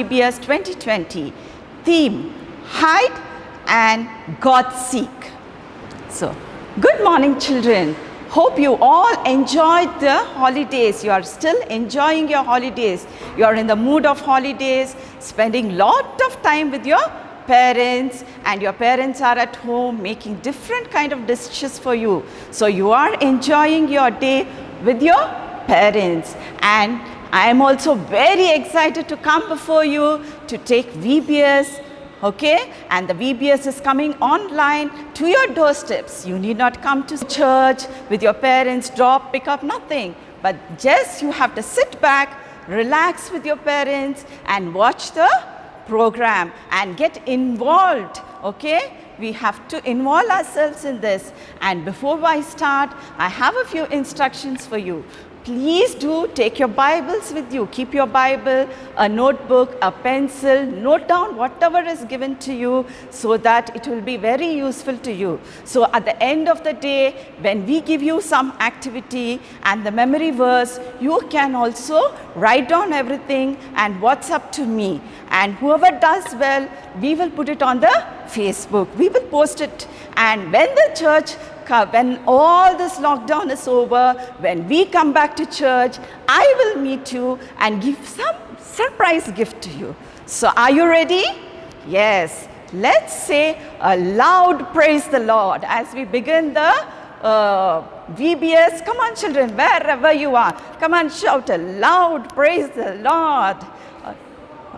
VBS 2020. Theme, Hide and God Seek. So, good morning children. Hope you all enjoyed the holidays. You are still enjoying your holidays. You are in the mood of holidays, spending lot of time with your parents, and your parents are at home making different kind of dishes for you. So you are enjoying your day with your parents, and I am also very excited to come before you to take VBS. Okay, and the VBS is coming online to your doorsteps. You need not come to church with your parents, drop, pick up, nothing. But just you have to sit back, relax with your parents and watch the program and get involved. Okay, we have to involve ourselves in this. And before I start, I have a few instructions for you. Please do take your Bibles with you. Keep your Bible, a notebook, a pencil. Note down whatever is given to you so that it will be very useful to you. So at the end of the day, when we give you some activity and the memory verse, you can also write down everything and WhatsApp to me. And whoever does well, we will put it on the Facebook. We will post it. And when all this lockdown is over, when we come back to church, I will meet you and give some surprise gift to you. So are you ready? Yes. Let's say a loud praise the Lord as we begin the VBS. Come on children, wherever you are, come on, shout a loud praise the Lord.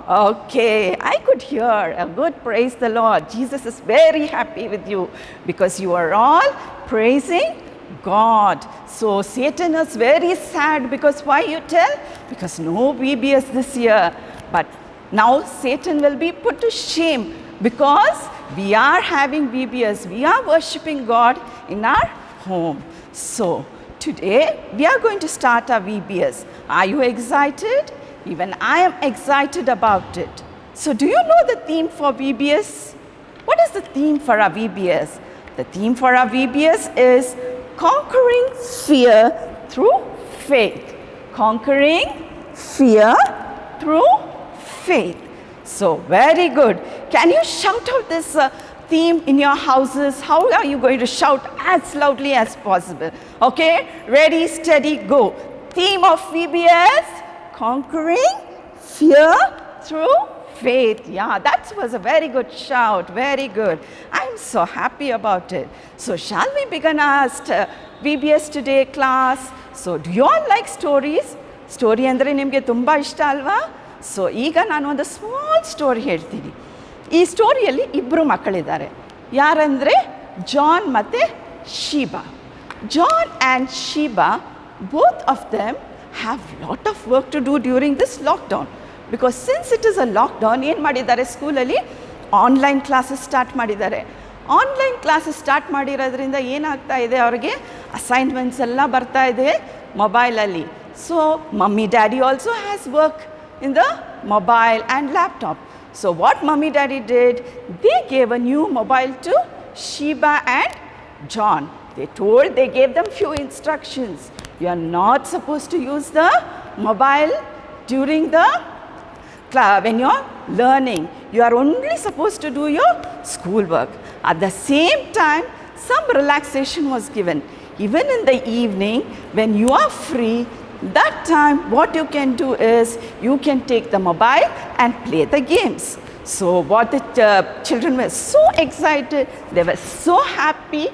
Okay, I could hear a good praise the Lord. Jesus is very happy with you because you are all praising God. So Satan is very sad because why you tell? Because no VBS this year. But now Satan will be put to shame because we are having VBS. We are worshiping God in our home. So today we are going to start our VBS. Are you excited? Even I am excited about it. So do you know the theme for VBS? What is the theme for our VBS? The theme for our VBS is conquering fear through faith. Conquering fear through faith. So very good. Can you shout out this theme in your houses? How are you going to shout as loudly as possible? Okay, ready, steady, go. Theme of VBS, conquering fear through faith. Yeah, that was a very good shout. Very good. I'm so happy about it. So shall we begin our VBS today class? So do you all like stories? Story andre nimge tumba ishta alva? So ಈಗ ನಾನು ಒಂದು small story ಹೇಳ್ತೀನಿ. ಈ ಸ್ಟೋರಿಯಲ್ಲಿ ಇಬ್ಬರು ಮಕ್ಕಳಿದ್ದಾರೆ. ಯಾರಂದ್ರೆ John ಮತ್ತೆ Sheeba. John and Sheba, both of them have lot of work to do during this lockdown, because since it is a lockdown, ಏನು ಮಾಡಿದ್ದಾರೆ ಸ್ಕೂಲಲ್ಲಿ ಆನ್ಲೈನ್ ಕ್ಲಾಸಸ್ ಸ್ಟಾರ್ಟ್ ಮಾಡಿದ್ದಾರೆ. ಆನ್ಲೈನ್ ಕ್ಲಾಸಸ್ ಸ್ಟಾರ್ಟ್ ಮಾಡಿರೋದ್ರಿಂದ ಏನಾಗ್ತಾ ಇದೆ, ಅವರಿಗೆ ಅಸೈನ್ಮೆಂಟ್ಸ್ ಎಲ್ಲ ಬರ್ತಾ ಇದೆ ಮೊಬೈಲಲ್ಲಿ. So mummy daddy also has work in the mobile and laptop. So what mommy daddy did, they gave a new mobile to Sheba and John. They gave them few instructions. You are not supposed to use the mobile during the class when you are learning. You are only supposed to do your school work. At the same time, some relaxation was given. Even in the evening when you are free, that time what you can do is you can take the mobile and play the games. So what the children were so excited, they were so happy.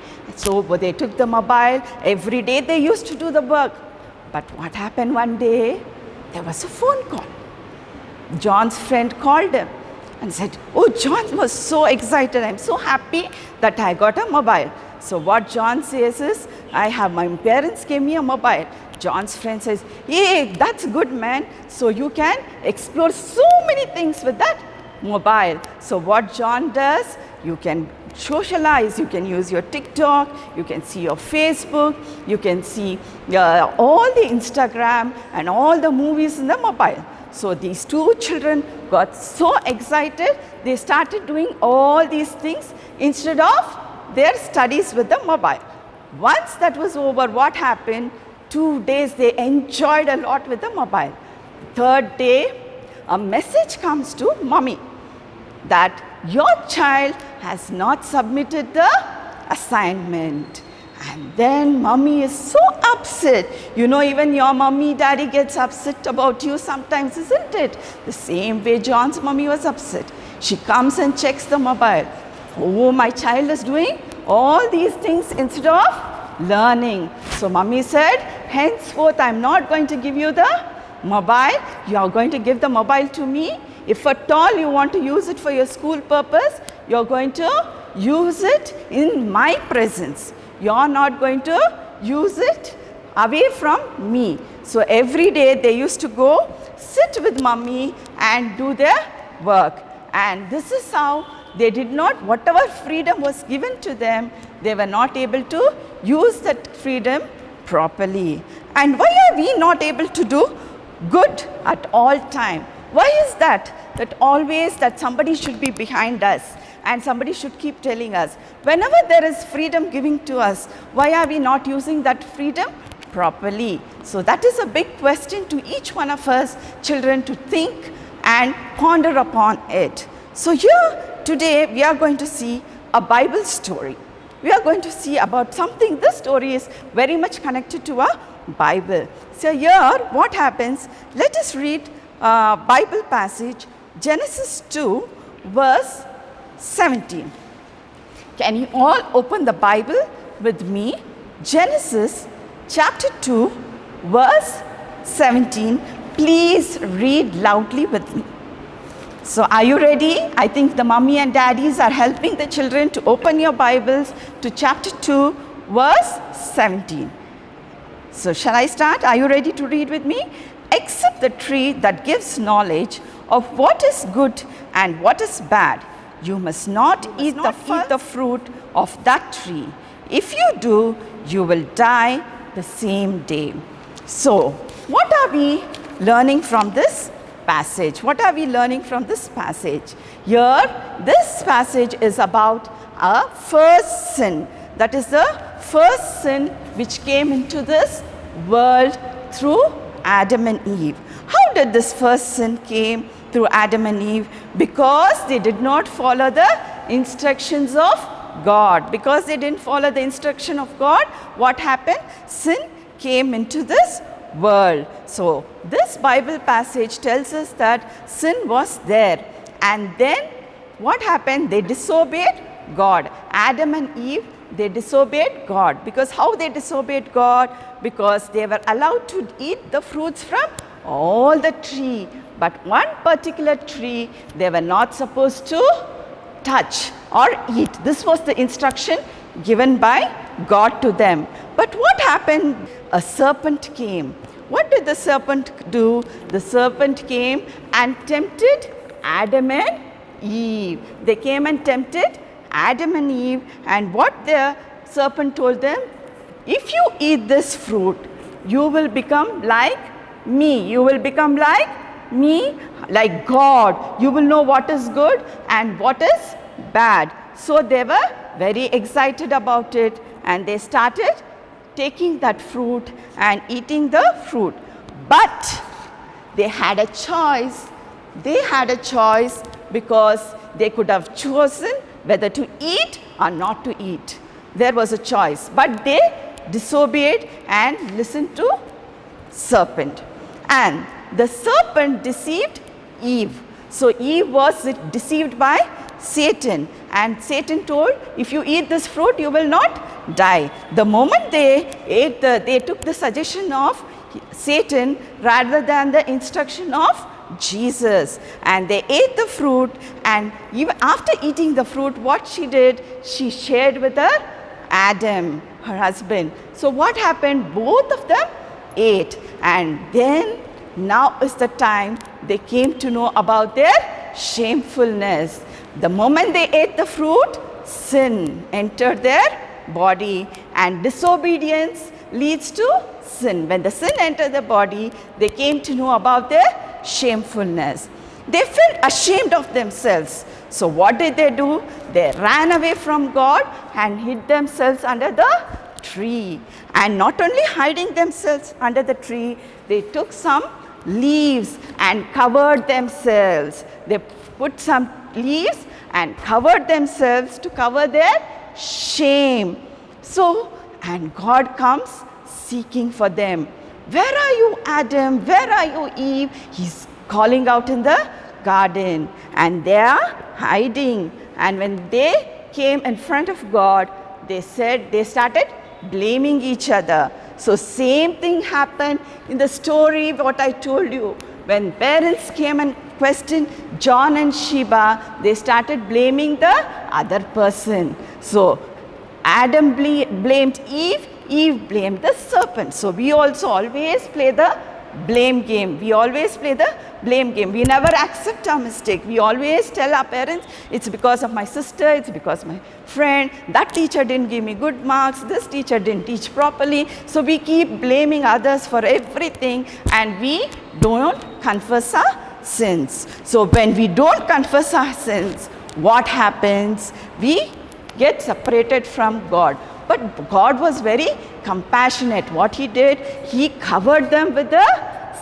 So they took the mobile. Every day they used to do the work. But what happened one day, there was a phone call. John's friend called him and said, oh, John was so excited. I'm so happy that I got a mobile. So what John says is, my parents gave me a mobile. John's friend says, hey, that's good, man. So you can explore so many things with that mobile. So what John does, you can socialize, you can use your TikTok, you can see your Facebook, you can see all the Instagram and all the movies in the mobile. So these two children got so excited, they started doing all these things instead of their studies with the mobile. Once that was over, what happened? 2 days they enjoyed a lot with the mobile. Third day, a message comes to mommy that your child has not submitted the assignment. And then mommy is so upset. You know, even your mommy, daddy gets upset about you sometimes, isn't it? The same way John's mommy was upset. She comes and checks the mobile. Oh, my child is doing all these things instead of learning. So mommy said, henceforth I'm not going to give you the mobile. You are going to give the mobile to me. If at all you want to use it for your school purpose, you are going to use it in my presence. You are not going to use it away from me. So every day they used to go sit with mommy and do their work. And this is how they did not, whatever freedom was given to them, they were not able to use that freedom properly. And why are we not able to do good at all time? Why is that? That always that somebody should be behind us and somebody should keep telling us. Whenever there is freedom given to us, why are we not using that freedom properly? So that is a big question to each one of us children to think and ponder upon it. So here today we are going to see a Bible story. We are going to see about something, this story is very much connected to a Bible. So here what happens, let us read a Bible passage, Genesis 2 verse 17. Can you all open the Bible with me? Genesis chapter 2 verse 17. Please read loudly with me. So are you ready? I think the mommy and daddies are helping the children to open your Bibles to chapter 2 verse 17. So shall I start? Are you ready to read with me? Except the tree that gives knowledge of what is good and what is bad, you must not eat the fruit of that tree. If you do, you will die the same day. So what are we learning from this passage? What are we learning from this passage? Here, this passage is about a first sin. That is the first sin which came into this world through Adam and Eve. How did this first sin came through Adam and Eve? Because they did not follow the instructions of God. Because they didn't follow the instruction of God, what happened? Sin came into this world. So this Bible passage tells us that sin was there, and then what happened? They disobeyed God. Adam and Eve, they disobeyed God. Because how they disobeyed God? Because they were allowed to eat the fruits from all the tree, but one particular tree they were not supposed to touch or eat. This was the instruction given by God to them. But what happened? A serpent came. What did the serpent do? The serpent came and tempted Adam and Eve. They came and tempted Adam and Eve, and what the serpent told them? If you eat this fruit, you will become like me. You will become like me, like God. You will know what is good and what is bad. So they were very excited about it, and they started taking that fruit and eating the fruit. But they had a choice. They had a choice because they could have chosen whether to eat or not to eat. There was a choice, but they disobeyed and listened to serpent. And the serpent deceived Eve. So Eve was deceived by Satan, and Satan told, if you eat this fruit, you will not die. The moment they ate they took the suggestion of Satan rather than the instruction of Jesus, and they ate the fruit. And even after eating the fruit, what she did, she shared with her Adam, her husband. So what happened? Both of them ate, and then now is the time they came to know about their shamefulness. The moment they ate the fruit, sin entered their body, and disobedience leads to sin. When the sin entered the body, they came to know about their shamefulness. They felt ashamed of themselves. So what did they do? They ran away from God and hid themselves under the tree. And not only hiding themselves under the tree, they took some leaves and covered themselves. They put some leaves and covered themselves to cover their shame. So, and God comes seeking for them. Where are you, Adam? Where are you, Eve? He's calling out in the garden, and they are hiding. And when they came in front of God, they started blaming each other. So same thing happened in the story what I told you. When parents came and questioned John and Sheba, they started blaming the other person. So Adam blamed Eve, Eve blamed the serpent. So we also always play the blame game. We always play the blame game. We never accept our mistake. We always tell our parents, it's because of my sister, it's because my friend, that teacher didn't give me good marks, this teacher didn't teach properly. So we keep blaming others for everything, and we don't confess our sins. So when we don't confess our sins, what happens? We get separated from God. But God was very compassionate. What he did, he covered them with the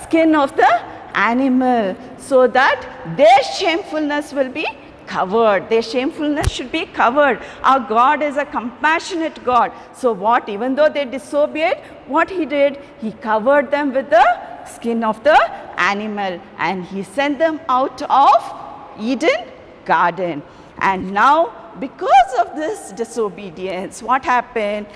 skin of the animal so that their shamefulness will be covered. Their shamefulness should be covered. Our God is a compassionate God. So what, even though they disobeyed, what he did, he covered them with the skin of the animal, and he sent them out of Eden garden. And now, because of this disobedience, what happened?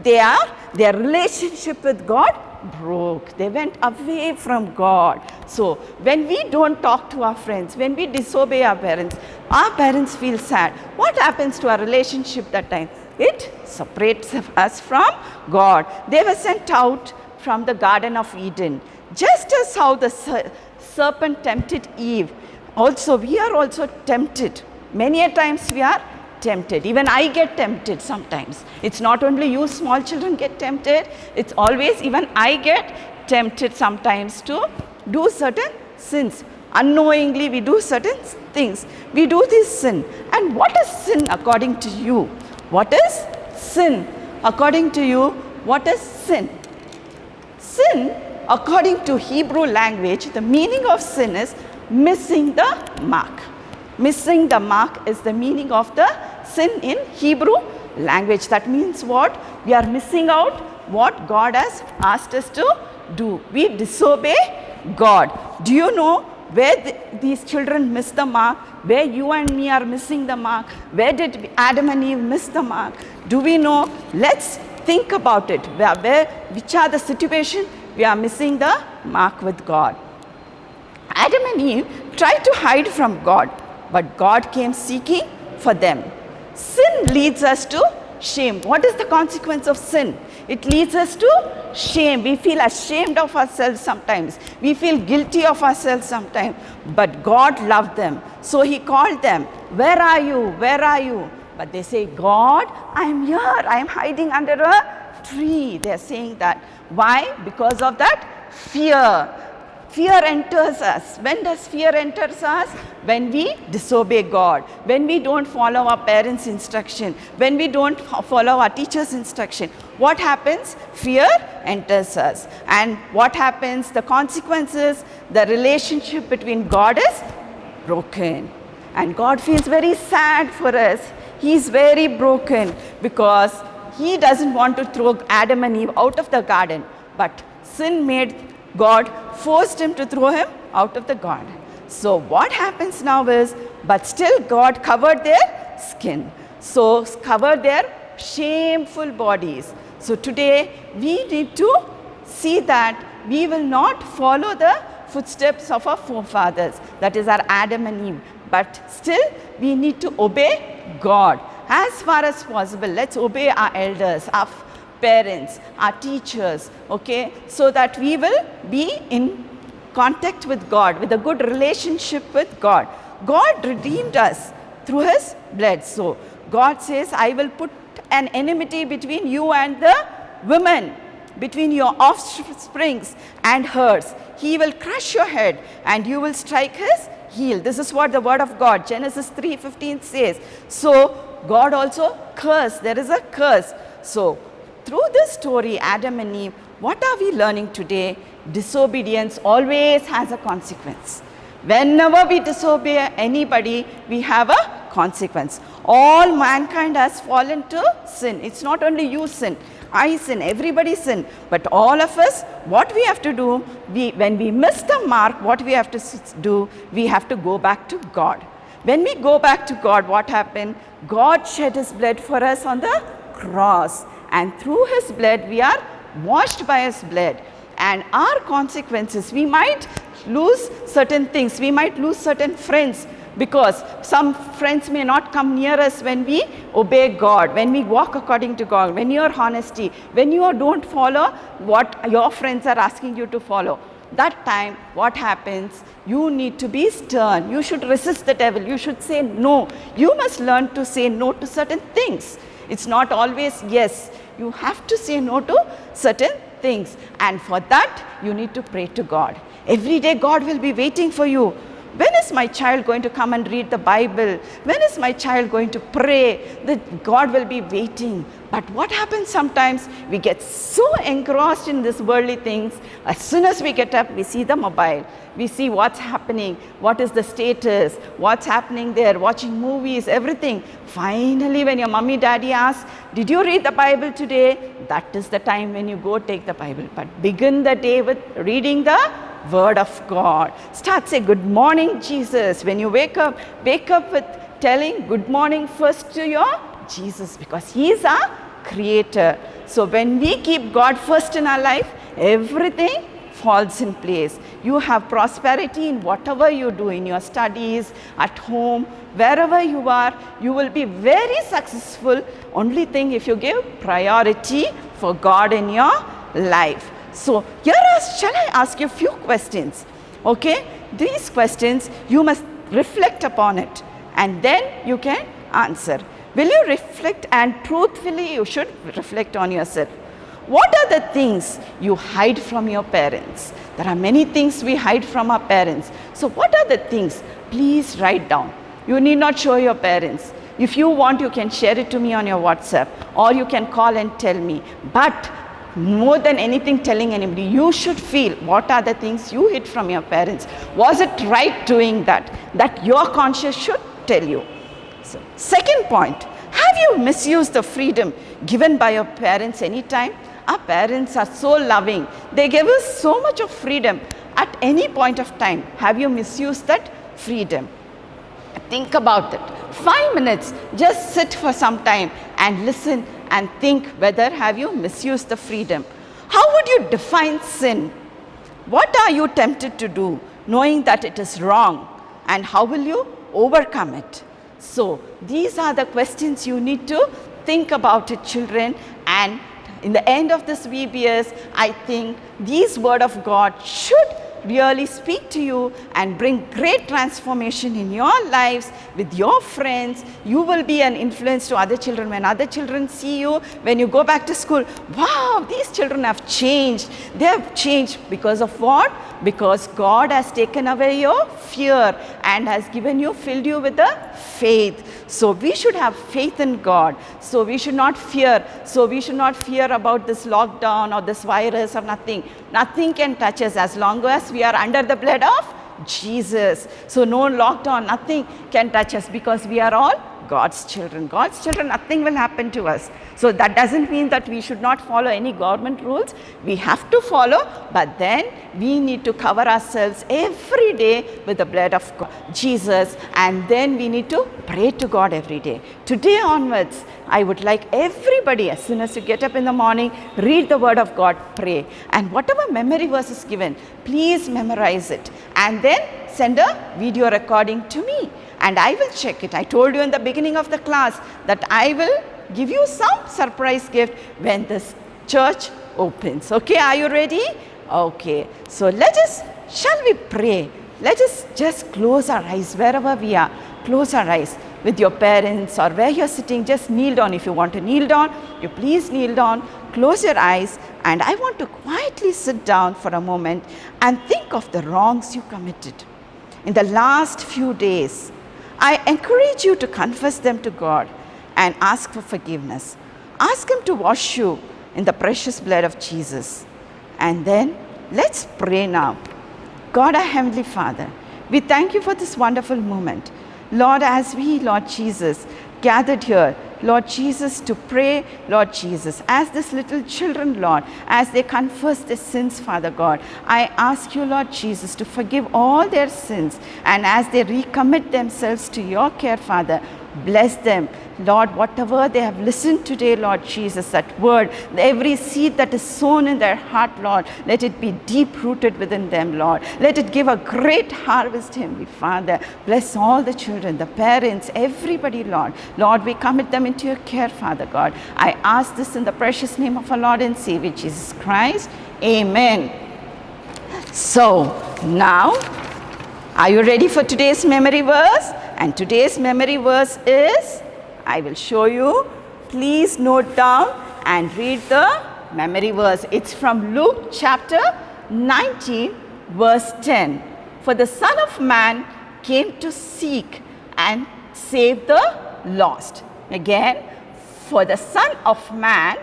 Their relationship with God broke. They went away from God. So when we don't talk to our friends, when we disobey our parents feel sad. What happens to our relationship that time? It separates us from God. They were sent out from the Garden of Eden. Just as how the serpent tempted Eve, also we are also tempted. Many a times we are tempted. Even I get tempted sometimes. It's not only you small children get tempted, it's always even I get tempted sometimes to do certain sins. Unknowingly we do certain things. We do this sin. And what is sin according to you? What is sin? According to you, what is sin? Sin, according to Hebrew language, the meaning of sin is missing the mark. Missing the mark is the meaning of the sin in Hebrew language. That means what? We are missing out what God has asked us to do. We disobey God. Do you know where these children miss the mark? Where you and me are missing the mark? Where did Adam and Eve miss the mark? Do we know? Let's think about it. Which are the situations we are missing the mark with God? Adam and Eve tried to hide from God, but God came seeking for them. Sin leads us to shame. What is the consequence of sin? It leads us to shame. We feel ashamed of ourselves sometimes. We feel guilty of ourselves sometimes. But God loved them. So he called them. Where are you? Where are you? But they say, God, I am here. I am hiding under a tree. They are saying that. Why? Because of that fear. Fear enters us. When does fear enter us? When we disobey God. When we don't follow our parents' instruction. When we don't follow our teacher's instruction. What happens? Fear enters us. And what happens? The consequences, the relationship between God is broken. And God feels very sad for us. He is very broken because he doesn't want to throw Adam and Eve out of the garden. But sin made God forced him to throw him out of the garden. So what happens now is, but still God covered their skin. So covered their shameful bodies. So today we need to see that we will not follow the footsteps of our forefathers. That is our Adam and Eve. But still we need to obey God. As far as possible, let's obey our elders, our parents, our teachers, okay, so that we will be in contact with God, with a good relationship with God. God redeemed us through his blood. So God says, I will put an enmity between you and the woman, between your offsprings and hers. He will crush your head and you will strike his heel. This is what the word of God, Genesis 3:15 says. So God also cursed. There is a curse. So through this story, Adam and Eve, what are we learning today? disobedience always has a consequence. Whenever we disobey anybody, we have a consequence. All mankind has fallen to sin. It's not only you sin, I sin, everybody sin. But all of us, what we have to do, when we miss the mark, what we have to do, we have to go back to God. When we go back to God, what happened? God shed his blood for us on the cross. And through his blood, we are washed by his blood. And our consequences, we might lose certain things, we might lose certain friends, because some friends may not come near us when we obey God, when we walk according to God, when you are honesty, when you don't follow what your friends are asking you to follow. That time, what happens? You need to be stern. You should resist the devil. You should say no. You must learn to say no to certain things. It's not always yes. You have to say no to certain things. And for that, you need to pray to God. Every day, God will be waiting for you. When is my child going to come and read the Bible? When is my child going to pray? That God will be waiting. But what happens sometimes? We get so engrossed in these worldly things. As soon as we get up, we see the mobile. We see what's happening, what is the status, what's happening there, watching movies, everything. Finally, when your mommy, daddy asks, did you read the Bible today? That is the time when you go take the Bible. But begin the day with reading the Word of God. Start say, good morning, Jesus. When you wake up with telling good morning first to your Jesus, because he is our creator. So when we keep God first in our life, everything falls in place. You have prosperity in whatever you do, in your studies, at home, wherever you are, you will be very successful. Only thing, if you give priority for God in your life. So here shall I ask you a few questions? Okay, these questions you must reflect upon it, and then you can answer. Will you reflect? And truthfully you should reflect on yourself. What are the things you hide from your parents? There are many things we hide from our parents. So what are the things? Please write down. You need not show your parents. If you want, you can share it to me on your WhatsApp, or you can call and tell me. But more than anything telling anybody, you should feel what are the things you hid from your parents. Was it right doing that? That your conscience should tell you. So, second point, have you misused the freedom given by your parents anytime? Our parents are so loving. They give us so much of freedom at any point of time. Have you misused that freedom? Think about it. 5 minutes, just sit for some time and listen and think whether have you misused the freedom. How would you define sin? What are you tempted to do knowing that it is wrong, and how will you overcome it? So these are the questions you need to think about it, children. And in the end of this VBS, I think these word of God should really speak to you and bring great transformation in your lives with your friends. You will be an influence to other children. When other children see you, when you go back to school, wow, these children have changed. They have changed because of what? Because God has taken away your fear and has given you, filled you with the faith. So we should have faith in God. So we should not fear. So we should not fear about this lockdown or this virus or nothing. Nothing can touch us as long as we are under the blood of Jesus. So no lockdown, nothing can touch us, because we are all God's children. God's children, nothing will happen to us. So that doesn't mean that we should not follow any government rules. We have to follow, but then we need to cover ourselves every day with the blood of God, Jesus, and then we need to pray to God every day. Today onwards, I would like everybody, as soon as you get up in the morning, read the word of God, pray. And whatever memory verse is given, please memorize it. And then send a video recording to me, and I will check it. I told you in the beginning of the class that I will give you some surprise gift when this church opens. Okay, are you ready? Okay, so shall we pray? Let us just close our eyes wherever we are. Close our eyes with your parents, or where you're sitting, just kneel down. If you want to kneel down, you please kneel down. Close your eyes, and I want to quietly sit down for a moment and think of the wrongs you committed in the last few days. I encourage you to confess them to God and ask for forgiveness. Ask Him to wash you in the precious blood of Jesus. And then Let's pray now. God, our Heavenly Father, we thank you for this wonderful moment. Lord, as we, Lord Jesus, gathered here, Lord Jesus, to pray, Lord Jesus, as these little children, Lord, as they confess their sins, Father God, I ask you, Lord Jesus, to forgive all their sins, and as they recommit themselves to your care, Father, bless them. Lord, whatever they have listened today, Lord Jesus, that word, every seed that is sown in their heart, Lord, let it be deep rooted within them, Lord. Let it give a great harvest, Heavenly Father. Bless all the children, the parents, everybody, Lord. Lord, we commit them into your care, Father God. I ask this in the precious name of our Lord and Savior, Jesus Christ. Amen. So, now, are you ready for today's memory verse? And today's memory verse is, I will show you. Please note down and read the memory verse. It's from Luke chapter 19, verse 10. For the Son of Man came to seek and save the lost. Again, for the Son of Man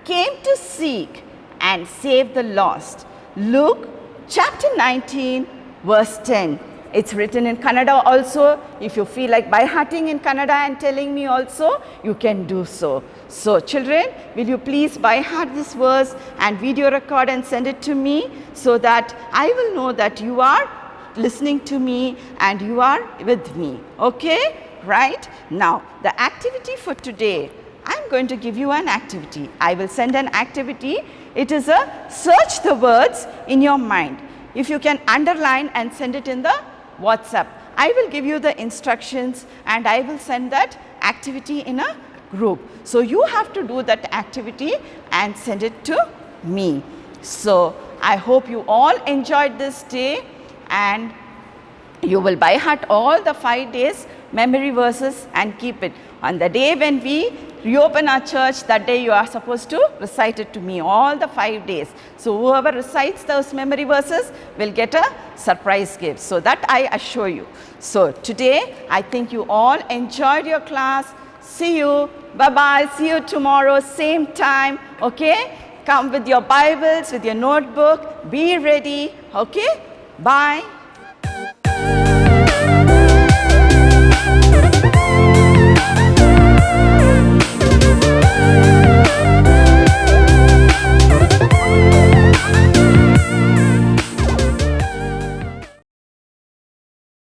came to seek and save the lost. Luke chapter 19, verse 10. It's written in Kannada also. If you feel like by-hearting in Kannada and telling me also, you can do so. So children, will you please by-heart this verse and video record and send it to me, so that I will know that you are listening to me and you are with me. Okay? Right? Now, the activity for today, I'm going to give you an activity. I will send an activity. It is a search the words in your mind. If you can underline and send it in the WhatsApp, I will give you the instructions and I will send that activity in a group. So you have to do that activity and send it to me. So I hope you all enjoyed this day, and you will by heart all the 5 days memory verses and keep it. On the day when we reopen our church, that day you are supposed to recite it to me all the 5 days. So whoever recites those memory verses will get a surprise gift. So that I assure you. So today, I think you all enjoyed your class. See you. Bye-bye. See you tomorrow, same time. Okay? Come with your Bibles, with your notebook. Be ready. Okay? Bye.